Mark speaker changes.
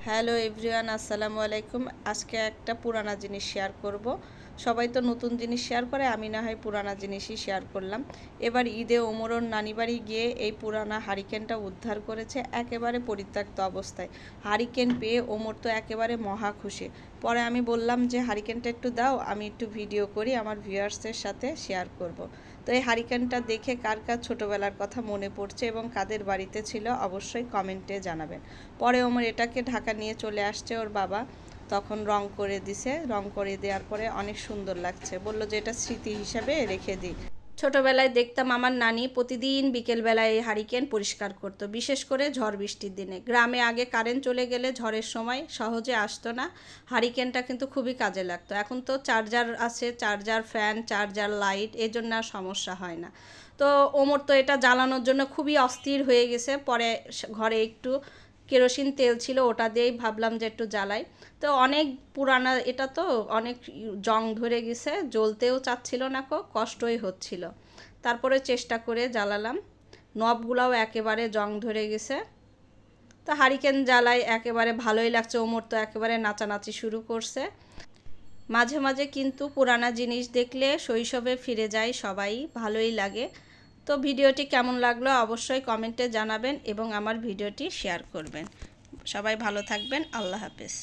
Speaker 1: Hello everyone, আসসালামু আলাইকুম। আজকে একটা পুরানা জিনিস শেয়ার করব। সবাই তো নতুন জিনিস শেয়ার করে, আমি না হয় পুরানা জিনিসই শেয়ার করলাম। এবার ঈদে ওমরর নানি বাড়ি গিয়ে এই পুরানা হারিকেনটা উদ্ধার করেছে একেবারে পরিত্যক্ত অবস্থায়। হারিকেন পেয়ে ওমর তো একেবারে মহা খুশি। পরে আমি বললাম যে হারিকেনটা একটু দাও, আমি একটু ভিডিও করি, আমার ভিউয়ার্সের সাথে শেয়ার করব। তো এই হারিকেনটা দেখে কার কার ছোটোবেলার কথা মনে পড়ছে এবং কাদের বাড়িতে ছিল অবশ্যই কমেন্টে জানাবেন। পরে ওমর এটাকে ঢাকা নিয়ে চলে আসছে ওর বাবা, তখন রং করে দিছে। রং করে দেওয়ার পরে অনেক সুন্দর লাগছে, বলল যে এটা স্মৃতি হিসাবে রেখে দিই। ছোটোবেলায় দেখতাম আমার নানি প্রতিদিন বিকেলবেলায় এই হারিকেন পরিষ্কার করতো, বিশেষ করে ঝড় বৃষ্টির দিনে। গ্রামে আগে কারেন্ট চলে গেলে ঝড়ের সময় সহজে আসতো না, হারিকেনটা কিন্তু খুবই কাজে লাগতো। এখন তো চার্জার আছে, চার্জার ফ্যান, চার্জার লাইট, এই জন্য আর সমস্যা হয় না। তো ওমর তো এটা জ্বালানোর জন্য খুবই অস্থির হয়ে গেছে। পরে ঘরে একটু কেরোসিন তেল ছিল, ওটা দিয়েই ভাবলাম যে একটু জ্বালাই। তো অনেক পুরানা এটা, তো অনেক জং ধরে গেছে, জ্বলতেও চাচ্ছিল না, কষ্টই হচ্ছিল। তারপরে চেষ্টা করে জ্বালালাম, নবগুলাও একেবারে জং ধরে গেছে। তো হারিকেন জ্বালাই একেবারে ভালোই লাগছে। ওমর তো একেবারে নাচানাচি শুরু করছে। মাঝে মাঝে কিন্তু পুরানা জিনিস দেখলে শৈশবে ফিরে যায় সবাই, ভালোই লাগে। তো ভিডিওটি কেমন লাগলো অবশ্যই কমেন্টে জানাবেন এবং আমার ভিডিওটি শেয়ার করবেন। সবাই ভালো থাকবেন, আল্লাহ হাফেজ।